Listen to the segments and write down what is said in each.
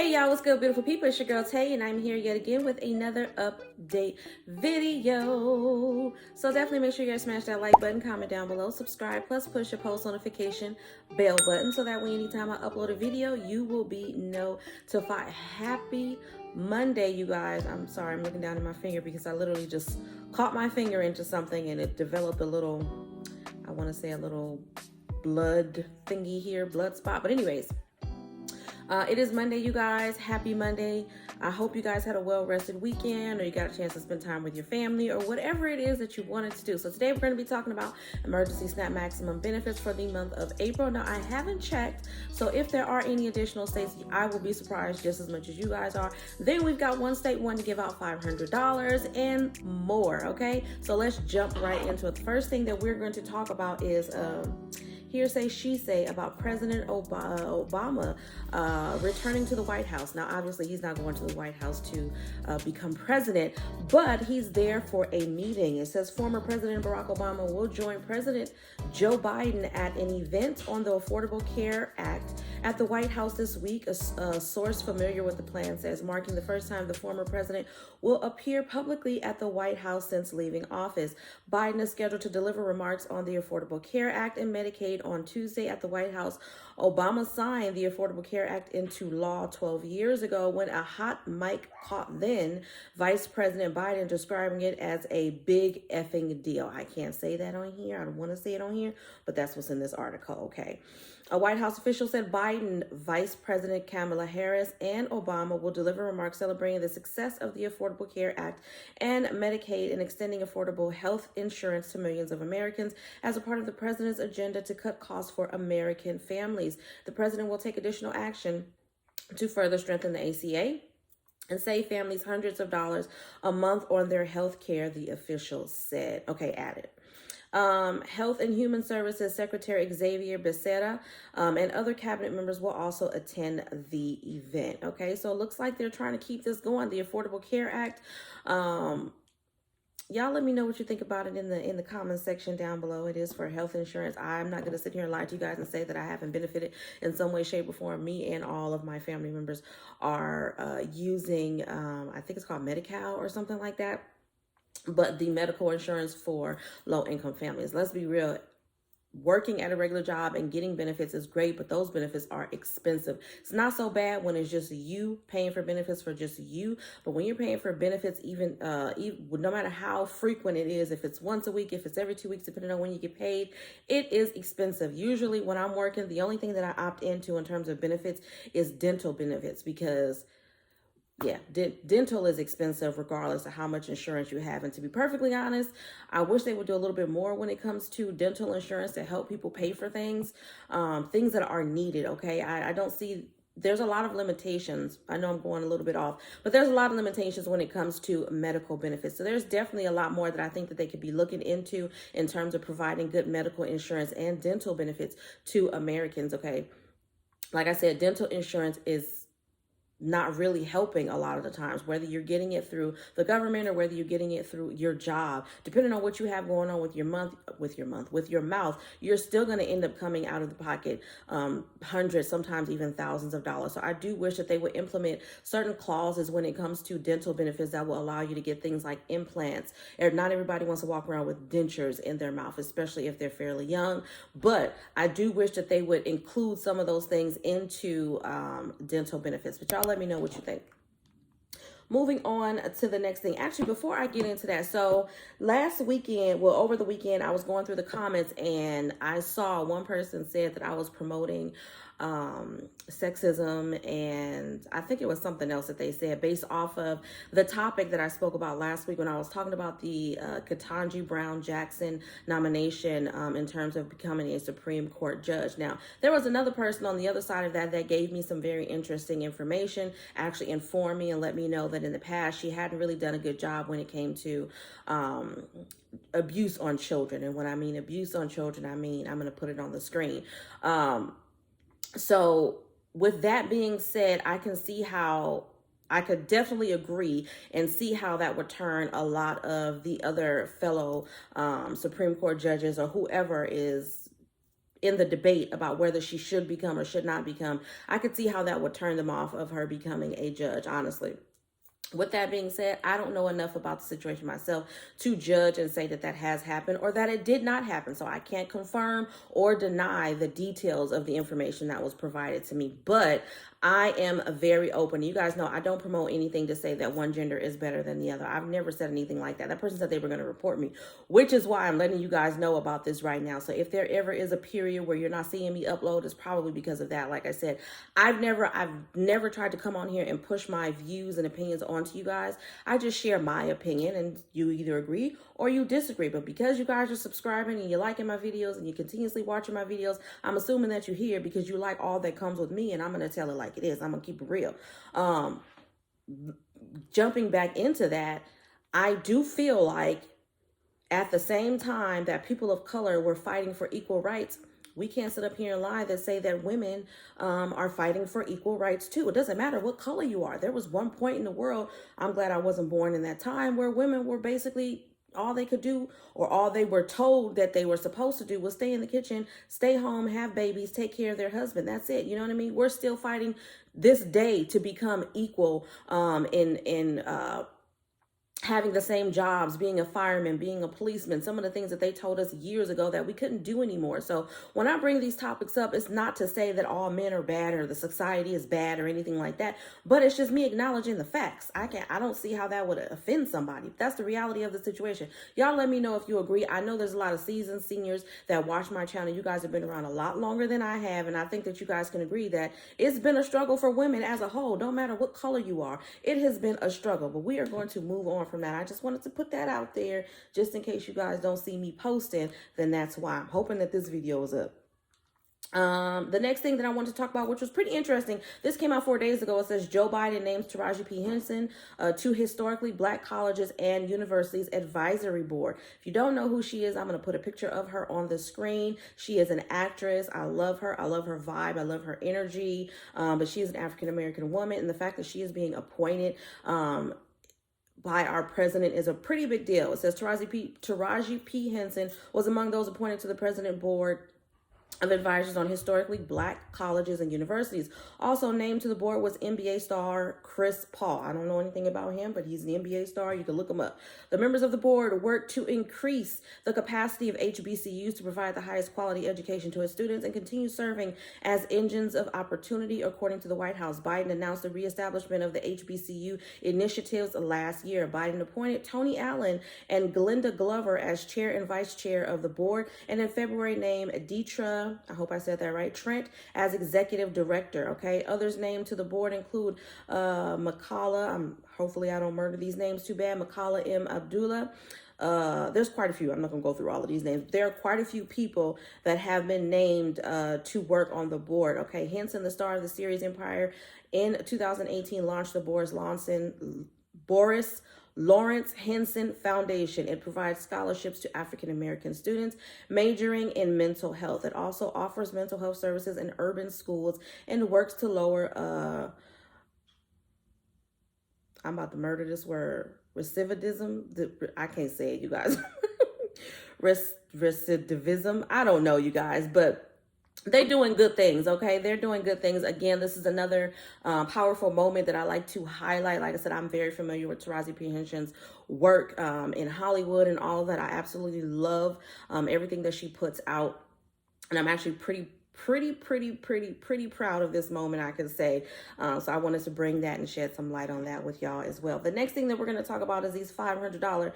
Hey y'all, what's good, beautiful people? It's your girl Tay, and I'm here yet again with another update video. So definitely make sure you guys smash that like button, comment down below, subscribe, plus push your post notification bell button so that way anytime I upload a video, you will be notified. Happy Monday, you guys. I'm sorry, I'm looking down at my finger because I literally just caught my finger into something and it developed a little, I want to say a little blood thingy here, blood spot. But anyways, it is Monday, you guys. Happy Monday. I hope you guys had a well-rested weekend, or you got a chance to spend time with your family, or whatever it is that you wanted to do. So today we're going to be talking about emergency SNAP maximum benefits for the month of April. Now, I haven't checked, so if there are any additional states, I will be surprised just as much as you guys are. Then we've got one state wanting to give out $500 and more, okay? So let's jump right into it. The first thing that we're going to talk about is hearsay, she say about President Obama returning to the White House. Now, obviously, he's not going to the White House to become president, but he's there for a meeting. It says former President Barack Obama will join President Joe Biden at an event on the Affordable Care Act at the White House this week. A source familiar with the plan says, marking the first time the former president will appear publicly at the White House since leaving office. Biden is scheduled to deliver remarks on the Affordable Care Act and Medicaid on Tuesday at the White House. Obama signed the Affordable Care Act into law 12 years ago when a hot mic caught then Vice President Biden describing it as a big effing deal. I can't say that on here. I don't want to say it on here, but that's what's in this article, okay? A White House official said Biden, Vice President Kamala Harris, and Obama will deliver remarks celebrating the success of the Affordable Care Act and Medicaid and extending affordable health insurance to millions of Americans as a part of the president's agenda to cut costs for American families. The president will take additional action to further strengthen the ACA and save families hundreds of dollars a month on their health care, the official said. Okay, added. Health and Human Services Secretary Xavier Becerra and other cabinet members will also attend the event. Okay, so it looks like they're trying to keep this going. The Affordable Care Act. Y'all let me know what you think about it in the comments section down below. It is for health insurance. I'm not going to sit here and lie to you guys and say that I haven't benefited in some way, shape, or form. Me and all of my family members are using, I think it's called Medi-Cal or something like that. But the medical insurance for low-income families. Let's be real. Working at a regular job and getting benefits is great, but those benefits are expensive. It's not so bad when it's just you paying for benefits for just you, but when you're paying for benefits, even no matter how frequent it is, if it's once a week, if it's every 2 weeks, depending on when you get paid, it is expensive. Usually when I'm working, the only thing that I opt into in terms of benefits is dental benefits because yeah, dental is expensive regardless of how much insurance you have. And to be perfectly honest, I wish they would do a little bit more when it comes to dental insurance to help people pay for things that are needed, okay? I don't see, there's a lot of limitations. I know I'm going a little bit off, but there's a lot of limitations when it comes to medical benefits. So there's definitely a lot more that I think that they could be looking into in terms of providing good medical insurance and dental benefits to Americans, okay? Like I said, dental insurance is not really helping a lot of the times, whether you're getting it through the government or whether you're getting it through your job. Depending on what you have going on with your mouth, you're still going to end up coming out of the pocket hundreds, sometimes even thousands of dollars. So I do wish that they would implement certain clauses when it comes to dental benefits that will allow you to get things like implants. Not everybody wants to walk around with dentures in their mouth, especially if they're fairly young. But I do wish that they would include some of those things into dental benefits. But y'all let me know what you think. Moving on to the next thing. Actually, before I get into that, so over the weekend, I was going through the comments and I saw one person said that I was promoting sexism, and I think it was something else that they said based off of the topic that I spoke about last week when I was talking about the Ketanji Brown Jackson nomination in terms of becoming a Supreme Court judge. Now, there was another person on the other side of that gave me some very interesting information, actually informed me and let me know that in the past she hadn't really done a good job when it came to abuse on children. And when I mean abuse on children, I mean, I'm going to put it on the screen. So with that being said, I can see how I could definitely agree and see how that would turn a lot of the other fellow Supreme Court judges or whoever is in the debate about whether she should become or should not become, I could see how that would turn them off of her becoming a judge, honestly. With that being said, I don't know enough about the situation myself to judge and say that that has happened or that it did not happen. So I can't confirm or deny the details of the information that was provided to me. But I am very open. You guys know I don't promote anything to say that one gender is better than the other. I've never said anything like that. That person said they were going to report me, which is why I'm letting you guys know about this right now. So if there ever is a period where you're not seeing me upload, it's probably because of that. Like I said, I've never tried to come on here and push my views and opinions onto you guys. I just share my opinion and you either agree or you disagree. But because you guys are subscribing and you're liking my videos and you're continuously watching my videos, I'm assuming that you're here because you like all that comes with me, and I'm going to tell it like it is. I'm going to keep it real. Jumping back into that, I do feel like at the same time that people of color were fighting for equal rights, we can't sit up here and lie that say that women are fighting for equal rights too. It doesn't matter what color you are. There was one point in the world, I'm glad I wasn't born in that time, where women were basically all they could do, or all they were told that they were supposed to do, was stay in the kitchen, stay home, have babies, take care of their husband. That's it. You know what I mean? We're still fighting this day to become equal in having the same jobs, being a fireman, being a policeman, some of the things that they told us years ago that we couldn't do anymore. So when I bring these topics up, it's not to say that all men are bad or the society is bad or anything like that, but it's just me acknowledging the facts. I don't see how that would offend somebody. That's the reality of the situation. Y'all let me know if you agree. I know there's a lot of seasoned seniors that watch my channel. You guys have been around a lot longer than I have, and I think that you guys can agree that it's been a struggle for women as a whole. Don't matter what color you are, it has been a struggle, but we are going to move on from that. I just wanted to put that out there just in case you guys don't see me posting, then that's why. I'm hoping that this video is up. The next thing that I want to talk about, which was pretty interesting, this came out 4 days ago. It says Joe Biden names Taraji P. Henson to historically black colleges and universities advisory board. If you don't know who she is, I'm going to put a picture of her on the screen. She is an actress. I love her. I love her vibe. I love her energy. But she is an African-American woman, and the fact that she is being appointed by our president is a pretty big deal. It says Taraji P. Henson was among those appointed to the president board of advisors on historically black colleges and universities. Also named to the board was NBA star Chris Paul. I don't know anything about him, but he's an NBA star. You can look him up. The members of the board work to increase the capacity of HBCUs to provide the highest quality education to its students and continue serving as engines of opportunity, according to the White House. Biden announced the reestablishment of the HBCU initiatives last year. Biden appointed Tony Allen and Glenda Glover as chair and vice chair of the board, and in February named Deetra, I hope I said that right, Trent, as executive director. Okay. Others named to the board include Makala. Hopefully I don't murder these names too bad. Makala M. Abdullah. There's quite a few. I'm not going to go through all of these names. There are quite a few people that have been named to work on the board. Okay. Henson, the star of the series Empire, in 2018 launched the Boris Lawrence Henson Foundation. It provides scholarships to African American students majoring in mental health. It also offers mental health services in urban schools and works to lower, I'm about to murder this word, recidivism. I can't say it, you guys. Recidivism. I don't know, you guys, but they're doing good things, okay? They're doing good things. Again, this is another powerful moment that I like to highlight. Like I said, I'm very familiar with Taraji P. Henson's work in Hollywood and all of that. I absolutely love everything that she puts out. And I'm actually pretty proud of this moment, I can say. So I wanted to bring that and shed some light on that with y'all as well. The next thing that we're going to talk about is these $500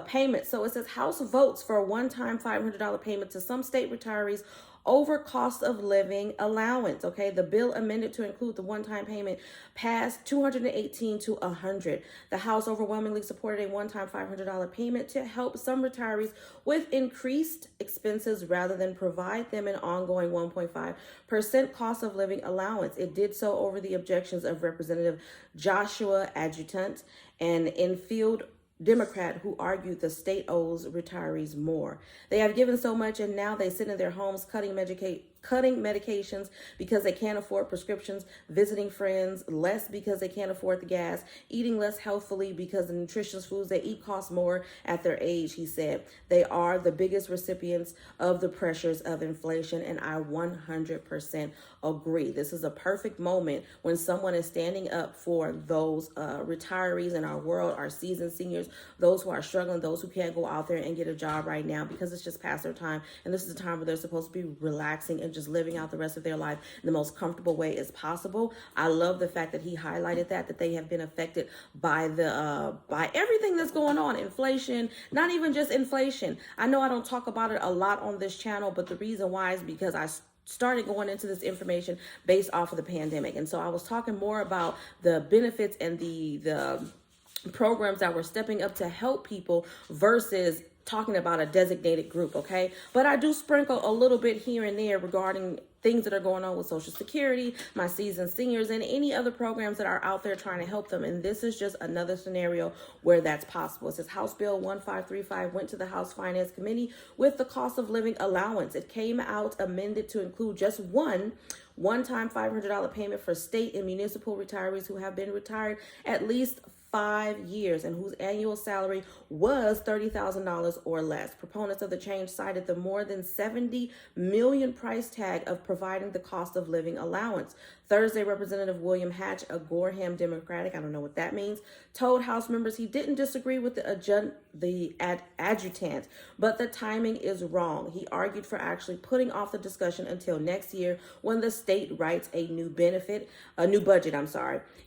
payments. So it says House votes for a one-time $500 payment to some state retirees over cost of living allowance. Okay, the bill amended to include the one-time payment passed 218 to 100. The House overwhelmingly supported a one-time $500 payment to help some retirees with increased expenses rather than provide them an ongoing 1.5% cost of living allowance. It did so over the objections of Representative Joshua Adjutant, an infield Democrat who argued the state owes retirees more. They have given so much and now they sit in their homes cutting cutting medications because they can't afford prescriptions, visiting friends less because they can't afford the gas, eating less healthfully because the nutritious foods they eat cost more at their age, he said. They are the biggest recipients of the pressures of inflation, and I 100% agree. This is a perfect moment when someone is standing up for those retirees in our world, our seasoned seniors, those who are struggling, those who can't go out there and get a job right now because it's just past their time. And this is a time where they're supposed to be relaxing and just living out the rest of their life in the most comfortable way as possible. I love the fact that he highlighted that they have been affected by by everything that's going on, inflation, not even just inflation. I know I don't talk about it a lot on this channel, but the reason why is because I started going into this information based off of the pandemic. And so I was talking more about the benefits and the programs that were stepping up to help people versus talking about a designated group, okay? But I do sprinkle a little bit here and there regarding things that are going on with Social Security, my seasoned seniors, and any other programs that are out there trying to help them. And this is just another scenario where that's possible. It says House Bill 1535 went to the House Finance Committee with the cost of living allowance. It came out amended to include just one-time $500 payment for state and municipal retirees who have been retired at least 5 years and whose annual salary was $30,000 or less. Proponents of the change cited the more than $70 million price tag of providing the cost of living allowance. Thursday, Representative William Hatch, a Gorham Democratic, I don't know what that means, told House members he didn't disagree with the adjutant, but the timing is wrong. He argued for actually putting off the discussion until next year when the state writes a new budget.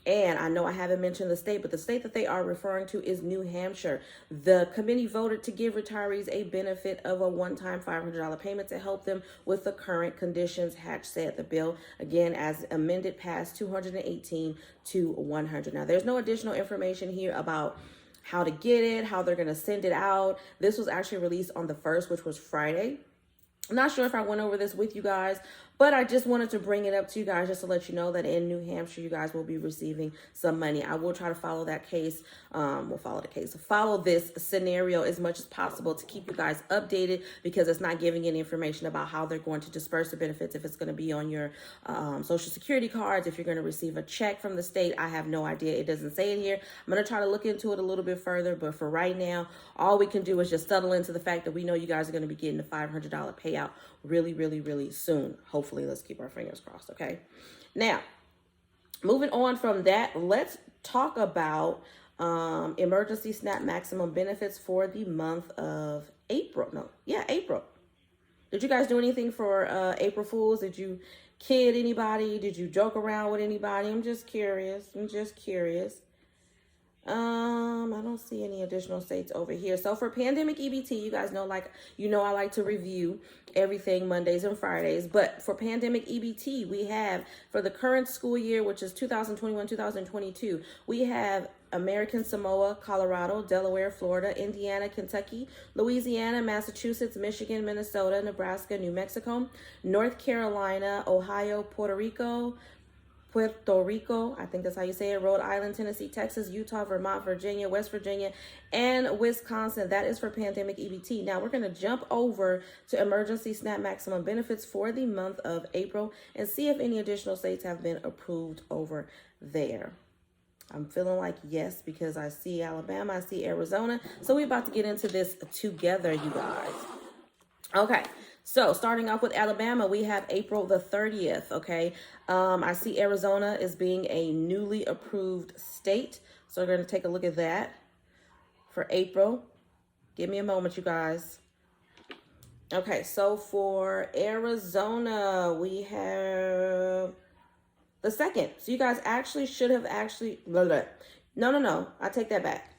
And I know I haven't mentioned the state, but the state that they are referring to is New Hampshire. The committee voted to give retirees a benefit of a one-time $500 payment to help them with the current conditions, Hatch said. The bill, again, as amended, passed 218 to 100. Now, there's no additional information here about how to get it, how they're going to send it out. This was actually released on the 1st, which was Friday. I'm not sure if I went over this with you guys, but I just wanted to bring it up to you guys just to let you know that in New Hampshire, you guys will be receiving some money. I will try to follow that case. Follow this scenario as much as possible to keep you guys updated, because it's not giving any information about how they're going to disperse the benefits, if it's going to be on your Social Security cards, if you're going to receive a check from the state. I have no idea. It doesn't say it here. I'm going to try to look into it a little bit further, but for right now, all we can do is just settle into the fact that we know you guys are going to be getting a $500 payout really, really, really soon. Hopefully, let's keep our fingers crossed, okay? Now, moving on from that, let's talk about emergency SNAP maximum benefits for the month of April. April. Did you guys do anything for April Fools? Did you kid anybody? Did you joke around with anybody? I'm just curious. I don't see any additional states over here. So for pandemic EBT, you guys know, I like to review everything Mondays and Fridays. But for pandemic EBT, we have for the current school year, which is 2021-2022, we have American Samoa, Colorado, Delaware, Florida, Indiana, Kentucky, Louisiana, Massachusetts, Michigan, Minnesota, Nebraska, New Mexico, North Carolina, Ohio, Puerto Rico, I think that's how you say it, Rhode Island, Tennessee, Texas, Utah, Vermont, Virginia, West Virginia, and Wisconsin. That is for pandemic EBT. Now we're going to jump over to emergency SNAP maximum benefits for the month of April and see if any additional states have been approved over there. I'm feeling like yes, because I see Alabama, I see Arizona. So we're about to get into this together, you guys. Okay. So starting off with Alabama, we have April the 30th, okay? I see Arizona as being a newly approved state. So we're going to take a look at that for April. Give me a moment, you guys. Okay, so for Arizona, we have the 2nd. So you guys actually should have No, I take that back.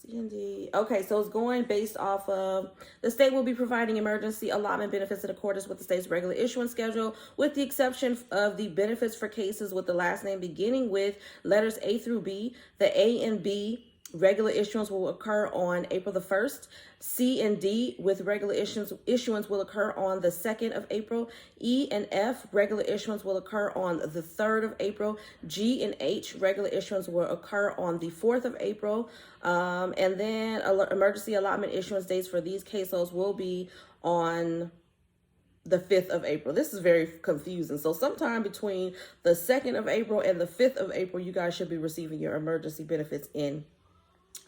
C&D. Okay, so it's going based off of the state will be providing emergency allotment benefits in accordance with the state's regular issuance schedule, with the exception of the benefits for cases with the last name beginning with letters A through B. The A and B regular issuance will occur on April the 1st. C and D with regular issuance will occur on the 2nd of April. E and F regular issuance will occur on the 3rd of April. G and H regular issuance will occur on the 4th of April. And then emergency allotment issuance dates for these cases will be on the 5th of April. This is very confusing. So sometime between the 2nd of April and the 5th of April, you guys should be receiving your emergency benefits in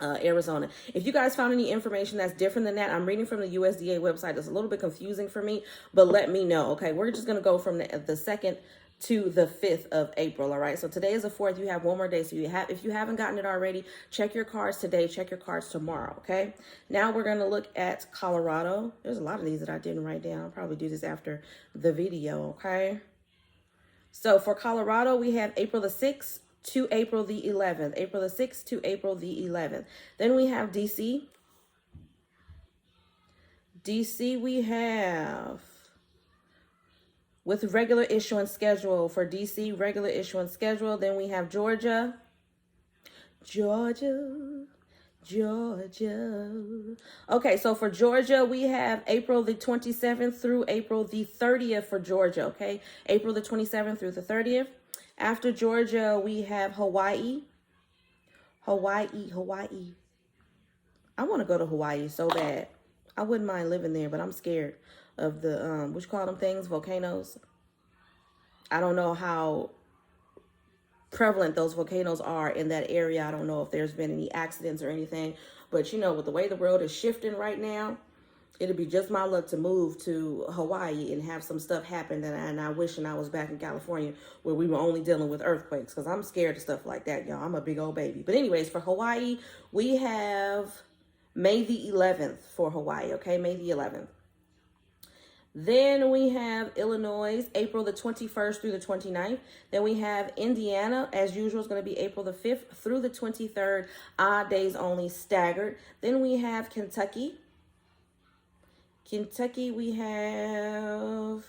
Arizona. If you guys found any information that's different than that, I'm reading from the USDA website. It's a little bit confusing for me, but let me know. Okay, we're just going to go from the 2nd to the 5th of April. All right, so today is the 4th. You have one more day. So if you haven't gotten it already, check your cards today, check your cards tomorrow. Okay, now we're going to look at Colorado. There's a lot of these that I didn't write down. I'll probably do this after the video. Okay, so for Colorado, we have April the 6th to April the 11th. April the 6th to April the 11th. Then we have DC. DC we have with regular issuance schedule for DC, regular issuance schedule. Then we have Georgia. Okay, so for Georgia, we have April the 27th through April the 30th for Georgia, okay? April the 27th through the 30th. After Georgia, we have Hawaii. Hawaii. I want to go to Hawaii so bad. I wouldn't mind living there, but I'm scared of the, what you call them things, volcanoes. I don't know how prevalent those volcanoes are in that area. I don't know if there's been any accidents or anything, but you know, with the way the world is shifting right now, it'd be just my luck to move to Hawaii and have some stuff happen and I wish I was back in California where we were only dealing with earthquakes, because I'm scared of stuff like that, y'all. I'm a big old baby. But anyways, for Hawaii, we have May the 11th for Hawaii, okay? May the 11th. Then we have Illinois, April the 21st through the 29th. Then we have Indiana, as usual, is going to be April the 5th through the 23rd, odd days only, staggered. Then we have Kentucky. We have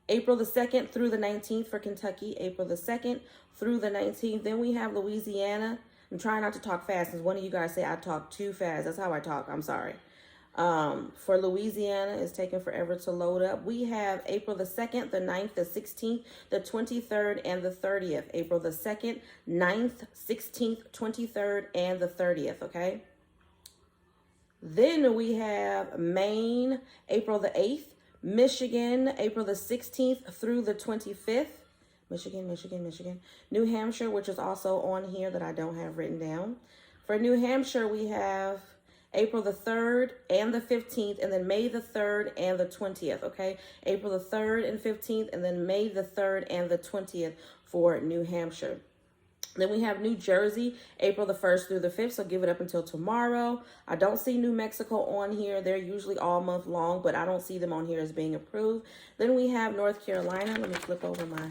April the 2nd through the 19th for Kentucky, April the 2nd through the 19th. Then we have Louisiana. I'm trying not to talk fast, because one of you guys say I talk too fast. That's how I talk. I'm sorry. For Louisiana, it's taking forever to load up. We have April the 2nd, the 9th, the 16th, the 23rd, and the 30th. April the 2nd, 9th, 16th, 23rd, and the 30th, okay? Then we have Maine, April the 8th, Michigan, April the 16th through the 25th. Michigan. New Hampshire, which is also on here that I don't have written down. For New Hampshire, we have April the 3rd and the 15th, and then May the 3rd and the 20th, okay? April the 3rd and 15th, and then May the 3rd and the 20th for New Hampshire. Then we have New Jersey, April the 1st through the 5th, so give it up until tomorrow. I don't see New Mexico on here. They're usually all month long, but I don't see them on here as being approved. Then we have North Carolina. Let me flip over my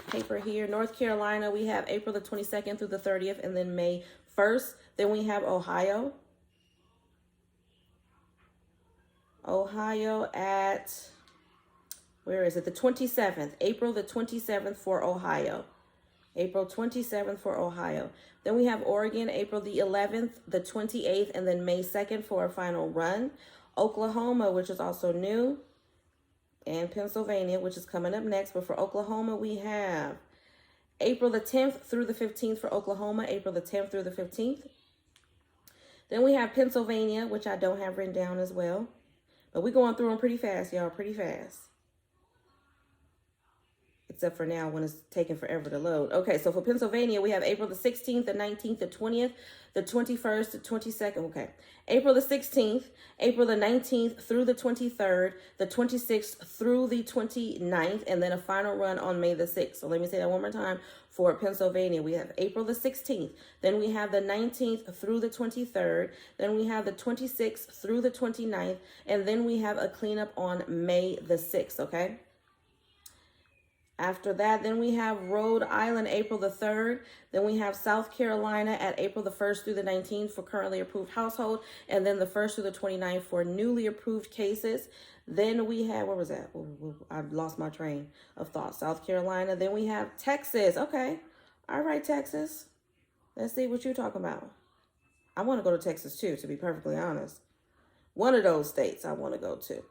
paper here. North Carolina, we have April the 22nd through the 30th, and then May 1st. Then we have Ohio. At, where is it? The 27th, April the 27th for Ohio. April 27th for Ohio. Then we have Oregon, April the 11th, the 28th, and then May 2nd for a final run. Oklahoma, which is also new, and Pennsylvania, which is coming up next. But for Oklahoma, we have April the 10th through the 15th for Oklahoma, April the 10th through the 15th. Then we have Pennsylvania, which I don't have written down as well. But we're going through them pretty fast, y'all, pretty fast. Except for now when it's taking forever to load. Okay, so for Pennsylvania, we have April the 16th, the 19th, the 20th, the 21st, the 22nd. Okay, April the 16th, April the 19th through the 23rd, the 26th through the 29th, and then a final run on May the 6th. So let me say that one more time. For Pennsylvania, we have April the 16th, then we have the 19th through the 23rd, then we have the 26th through the 29th, and then we have a cleanup on May the 6th, okay? After that, then we have Rhode Island, April the 3rd. Then we have South Carolina at April the 1st through the 19th for currently approved household. And then the 1st through the 29th for newly approved cases. Then we have, where was that? I lost my train of thought. South Carolina. Then we have Texas. Okay. All right, Texas. Let's see what you're talking about. I want to go to Texas too, to be perfectly honest. One of those states I want to go to.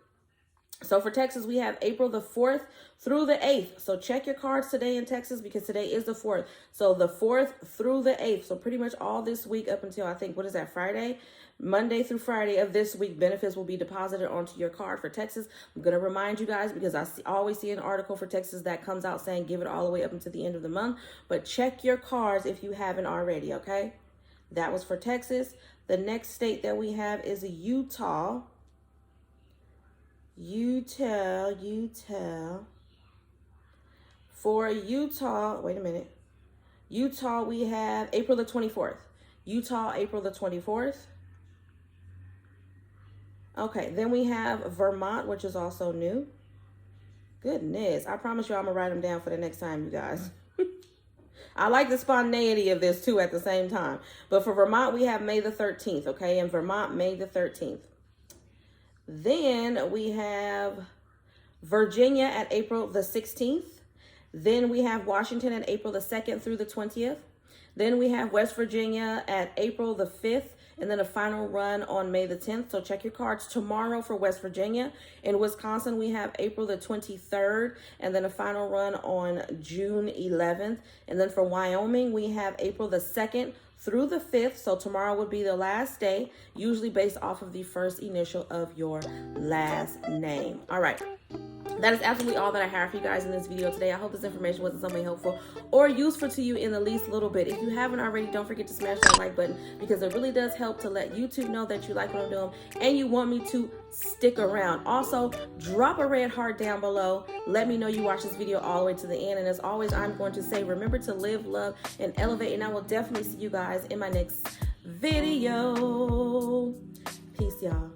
So for Texas, we have April the 4th through the 8th. So check your cards today in Texas because today is the 4th. So the 4th through the 8th. So pretty much all this week up until, I think, what is that, Friday? Monday through Friday of this week, benefits will be deposited onto your card for Texas. I'm going to remind you guys because I always see an article for Texas that comes out saying give it all the way up until the end of the month. But check your cards if you haven't already, okay? That was for Texas. The next state that we have is Utah. Utah. For Utah, wait a minute. Utah, we have April the 24th. Utah, April the 24th. Okay, then we have Vermont, which is also new. Goodness, I promise you I'm going to write them down for the next time, you guys. I like the spontaneity of this, too, at the same time. But for Vermont, we have May the 13th, okay? In Vermont, May the 13th. Then we have Virginia at April the 16th. Then we have Washington at April the 2nd through the 20th. Then we have West Virginia at April the 5th. And then a final run on May the 10th. So check your cards tomorrow for West Virginia. In Wisconsin, we have April the 23rd. And then a final run on June 11th. And then for Wyoming, we have April the 2nd through the 5th. So tomorrow would be the last day, usually based off of the first initial of your last name. All right. That is absolutely all that I have for you guys in this video today. I hope this information wasn't something helpful or useful to you in the least little bit. If you haven't already, don't forget to smash that like button because it really does help to let YouTube know that you like what I'm doing and you want me to stick around. Also, drop a red heart down below. Let me know you watched this video all the way to the end. And as always, I'm going to say, remember to live, love, and elevate. And I will definitely see you guys in my next video. Peace, y'all.